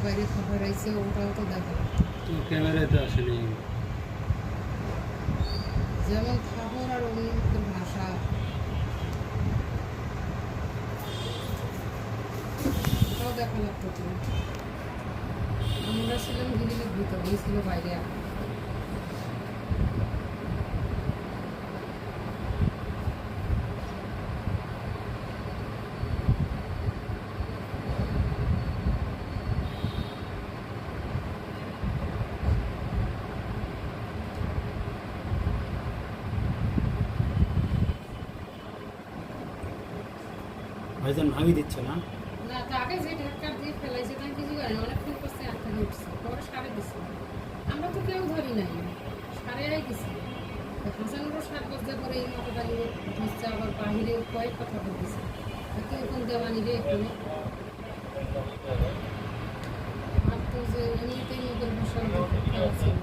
বাইরে খবর আইছে ওটাও তো দেখা তো ক্যামেরায় তো আসেনি। যেমন খবর আর অন্য মুখের ভাষা ওটাও দেখা লাগতো তো। আমরা ছিলাম গিরিলের ভিতরে ছিল বাইরে ভাইজান ভাঙি দিচ্ছে না? না তো আগে যে ঢাকা দিয়ে ফেলাইছে তাই কিছু জানি অনেকক্ষণ করছে আটটা উঠছে পরে সারে দিচ্ছে আমরা তো কেউ ধরি নাই সারে গেছি হাসানুরও 7 বছর করে এই মতো দাঁড়িয়ে হচ্ছে আবার বাহিরে কয়েক কথা বলতেছে কেউ কোন দেওয়ানি রে এখানে আর তো যে এমনিতেই মুখের ভাষা ছিল